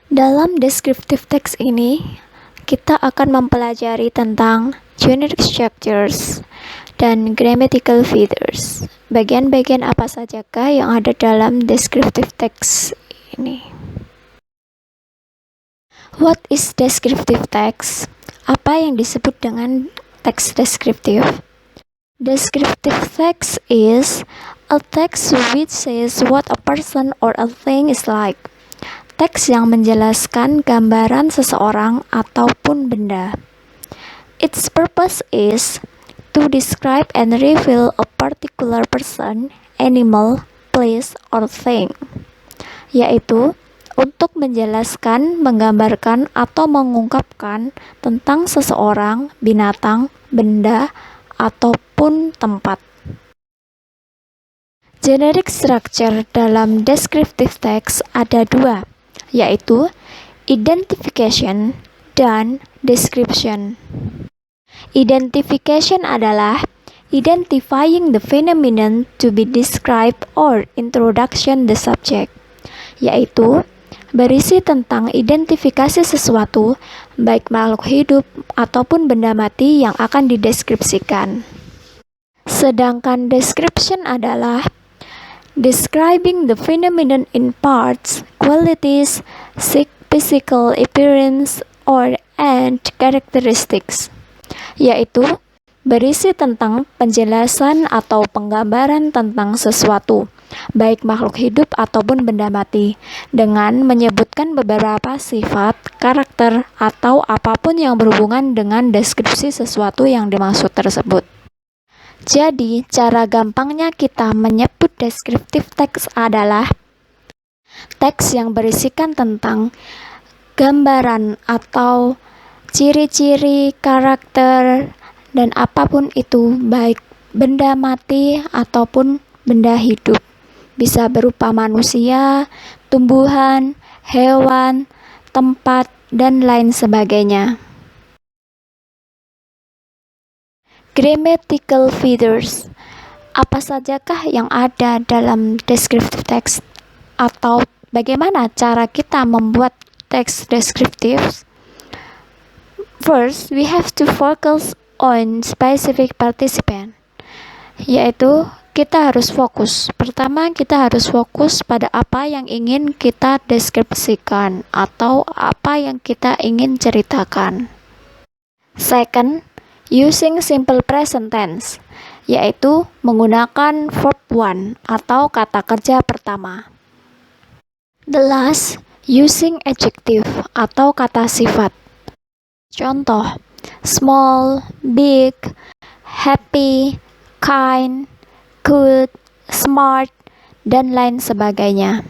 Dalam descriptive text ini, kita akan mempelajari tentang generic structures dan grammatical features. Bagian-bagian apa sajakah yang ada dalam descriptive text ini? What is descriptive text? Apa yang disebut dengan teks deskriptif? Descriptive text is a text which says what a person or a thing is like. Teks yang menjelaskan gambaran seseorang ataupun benda. Its purpose is to describe and reveal a particular person, animal, place, or thing, yaitu untuk menjelaskan, menggambarkan, atau mengungkapkan tentang seseorang, binatang, benda, ataupun tempat. Generic structure dalam descriptive text ada dua, yaitu identification dan description. Identification adalah identifying the phenomenon to be described or introduction the subject, yaitu berisi tentang identifikasi sesuatu, baik makhluk hidup ataupun benda mati yang akan dideskripsikan. Sedangkan description adalah describing the phenomenon in parts, qualities, physical appearance, or and characteristics, yaitu berisi tentang penjelasan atau penggambaran tentang sesuatu, baik makhluk hidup ataupun benda mati, dengan menyebutkan beberapa sifat, karakter, atau apapun yang berhubungan dengan deskripsi sesuatu yang dimaksud tersebut. Jadi, cara gampangnya kita menyebut descriptive text adalah teks yang berisikan tentang gambaran atau ciri-ciri, karakter, dan apapun itu, baik benda mati ataupun benda hidup. Bisa berupa manusia, tumbuhan, hewan, tempat, dan lain sebagainya. Grammatical features. Apa sajakah yang ada dalam descriptive text? Atau bagaimana cara kita membuat teks deskriptif? First, we have to focus on specific participant, yaitu kita harus fokus. Pertama, kita harus fokus pada apa yang ingin kita deskripsikan atau apa yang kita ingin ceritakan. Second, using simple present tense, yaitu menggunakan verb one atau kata kerja pertama. The last, using adjective atau kata sifat. Contoh, small, big, happy, kind, good, smart, dan lain sebagainya.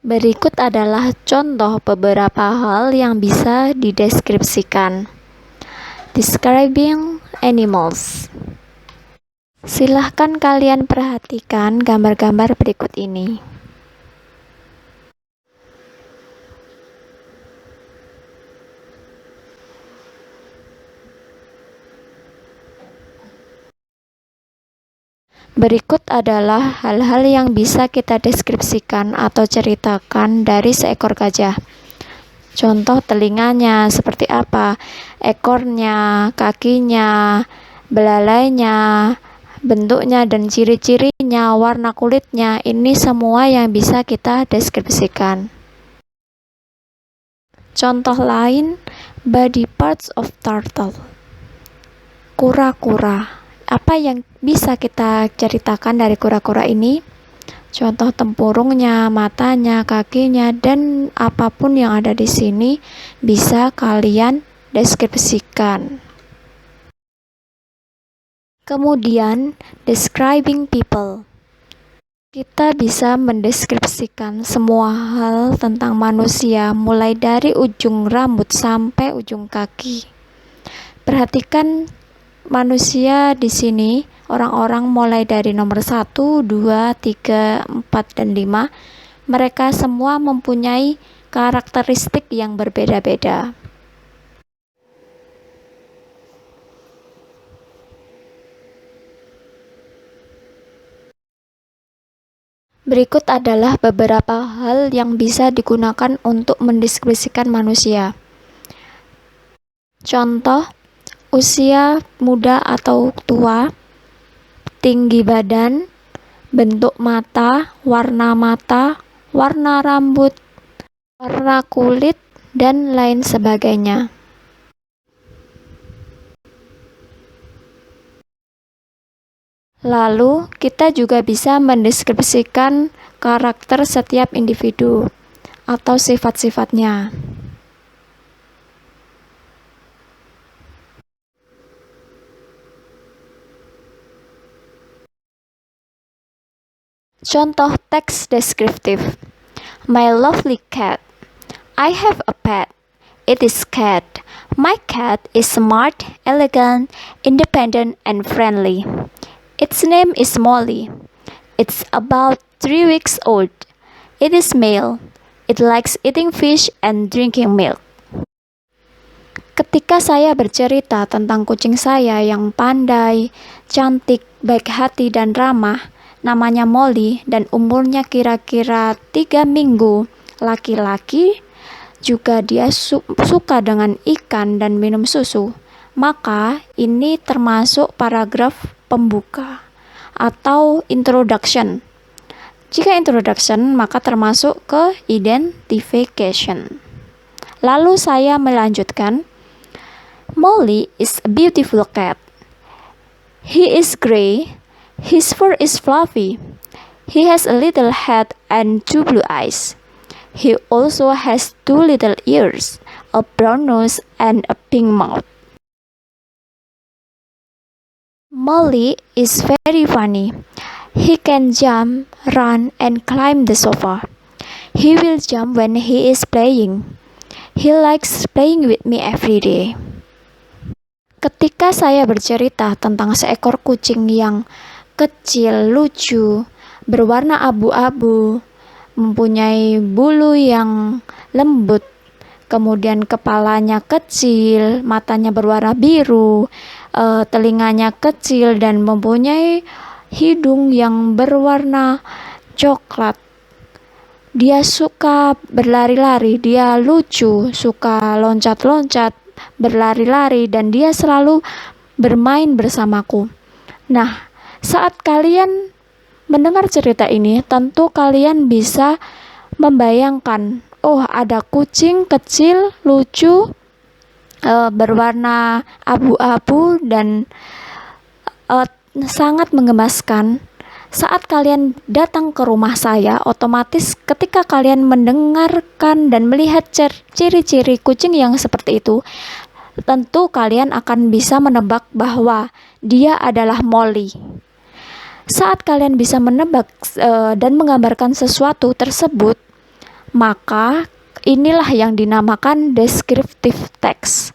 Berikut adalah contoh beberapa hal yang bisa dideskripsikan. Describing animals. Silahkan kalian perhatikan gambar-gambar berikut ini. Berikut adalah hal-hal yang bisa kita deskripsikan atau ceritakan dari seekor gajah. Contoh telinganya seperti apa, ekornya, kakinya, belalainya, bentuknya dan ciri-cirinya, warna kulitnya, ini semua yang bisa kita deskripsikan. Contoh lain, body parts of turtle. Kura-kura. Apa yang bisa kita ceritakan dari kura-kura ini? Contoh tempurungnya, matanya, kakinya, dan apapun yang ada di sini bisa kalian deskripsikan. Kemudian, describing people. Kita bisa mendeskripsikan semua hal tentang manusia, mulai dari ujung rambut sampai ujung kaki. Perhatikan manusia di sini, orang-orang mulai dari nomor 1, 2, 3, 4, dan 5, mereka semua mempunyai karakteristik yang berbeda-beda. Berikut adalah beberapa hal yang bisa digunakan untuk mendeskripsikan manusia. Contoh, usia muda atau tua, tinggi badan, bentuk mata, warna rambut, warna kulit, dan lain sebagainya. Lalu, kita juga bisa mendeskripsikan karakter setiap individu atau sifat-sifatnya. Contoh teks deskriptif. My lovely cat. I have a pet. It is cat. My cat is smart, elegant, independent, and friendly. Its name is Molly. It's about 3 weeks old. It is male. It likes eating fish and drinking milk. Ketika saya bercerita tentang kucing saya yang pandai, cantik, baik hati, dan ramah, namanya Molly dan umurnya kira-kira 3 minggu, laki-laki, juga dia suka dengan ikan dan minum susu, maka ini termasuk paragraf pembuka atau introduction. Jika introduction, maka termasuk ke identification. Lalu saya melanjutkan, Molly is a beautiful cat. He is gray. His fur is fluffy. He has a little head and 2 blue eyes. He also has 2 little ears, a brown nose, and a pink mouth. Molly is very funny. He can jump, run, and climb the sofa. He will jump when he is playing. He likes playing with me every day. Ketika saya bercerita tentang seekor kucing yang kecil, lucu, berwarna abu-abu, mempunyai bulu yang lembut, kemudian kepalanya kecil, matanya berwarna biru, telinganya kecil, dan mempunyai hidung yang berwarna coklat. Dia suka berlari-lari, dia lucu, suka loncat-loncat, berlari-lari, dan dia selalu bermain bersamaku. Nah, saat kalian mendengar cerita ini, tentu kalian bisa membayangkan, oh, ada kucing kecil, lucu, berwarna abu-abu, dan sangat menggemaskan. Saat kalian datang ke rumah saya, otomatis ketika kalian mendengarkan dan melihat ciri-ciri kucing yang seperti itu, tentu kalian akan bisa menebak bahwa dia adalah Molly. Saat kalian bisa menebak dan menggambarkan sesuatu tersebut, maka inilah yang dinamakan descriptive text.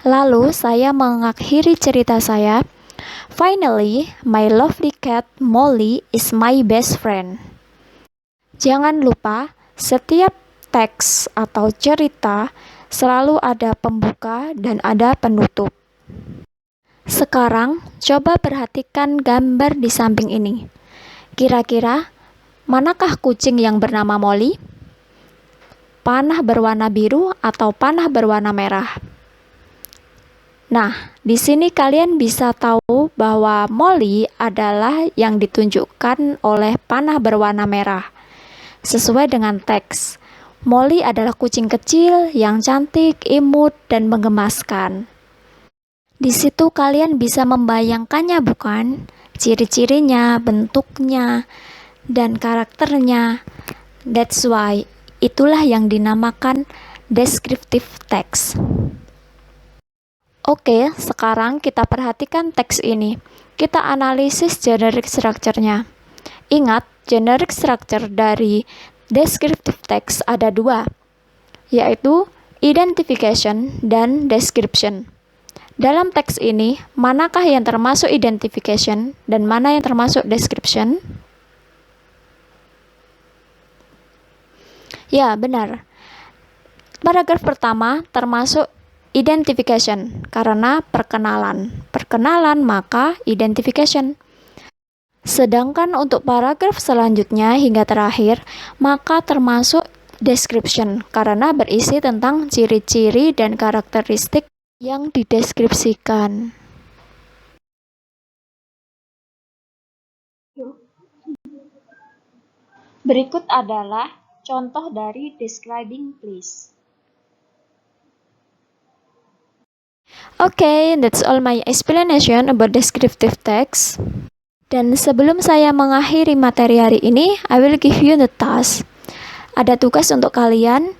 Lalu saya mengakhiri cerita saya. Finally, my lovely cat Molly is my best friend. Jangan lupa, setiap teks atau cerita selalu ada pembuka dan ada penutup. Sekarang, coba perhatikan gambar di samping ini. Kira-kira, manakah kucing yang bernama Molly? Panah berwarna biru atau panah berwarna merah? Nah, di sini kalian bisa tahu bahwa Molly adalah yang ditunjukkan oleh panah berwarna merah. Sesuai dengan teks, Molly adalah kucing kecil yang cantik, imut, dan menggemaskan. Di situ kalian bisa membayangkannya, bukan? Ciri-cirinya, bentuknya, dan karakternya. That's why itulah yang dinamakan descriptive text. Oke, sekarang kita perhatikan teks ini. Kita analisis generic structure-nya. Ingat, generic structure dari descriptive text ada 2, yaitu identification dan description. Dalam teks ini, manakah yang termasuk identification dan mana yang termasuk description? Ya, benar. Paragraf pertama termasuk identification karena perkenalan. Perkenalan maka identification. Sedangkan untuk paragraf selanjutnya hingga terakhir, maka termasuk description karena berisi tentang ciri-ciri dan karakteristik yang dideskripsikan. Berikut adalah contoh dari describing place. Okay, that's all my explanation about descriptive text. Dan sebelum saya mengakhiri materi hari ini, I will give you the task. Ada tugas untuk kalian.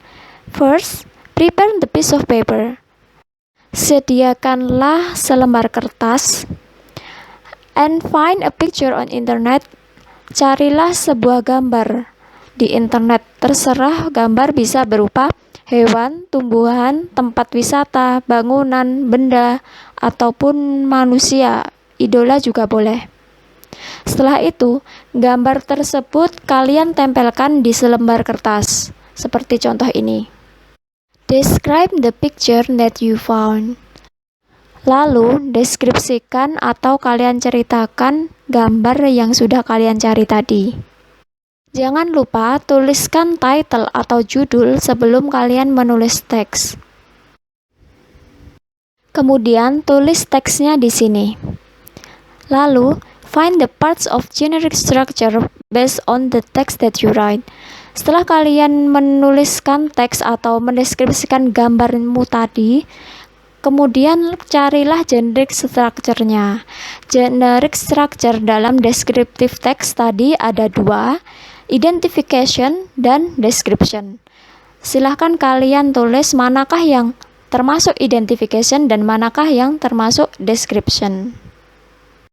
First, prepare the piece of paper. Sediakanlah selembar kertas. And find a picture on internet. Carilah sebuah gambar di internet. Terserah, gambar bisa berupa hewan, tumbuhan, tempat wisata, bangunan, benda, ataupun manusia. Idola juga boleh. Setelah itu, gambar tersebut kalian tempelkan di selembar kertas, seperti contoh ini. Describe the picture that you found. Lalu, deskripsikan atau kalian ceritakan gambar yang sudah kalian cari tadi. Jangan lupa tuliskan title atau judul sebelum kalian menulis teks. Kemudian, tulis teksnya di sini. Lalu, find the parts of generic structure based on the text that you write. Setelah kalian menuliskan teks atau mendeskripsikan gambarmu tadi, kemudian carilah generic structure-nya. Generic structure dalam descriptive text tadi ada dua, identification dan description. Silahkan kalian tulis manakah yang termasuk identification dan manakah yang termasuk description.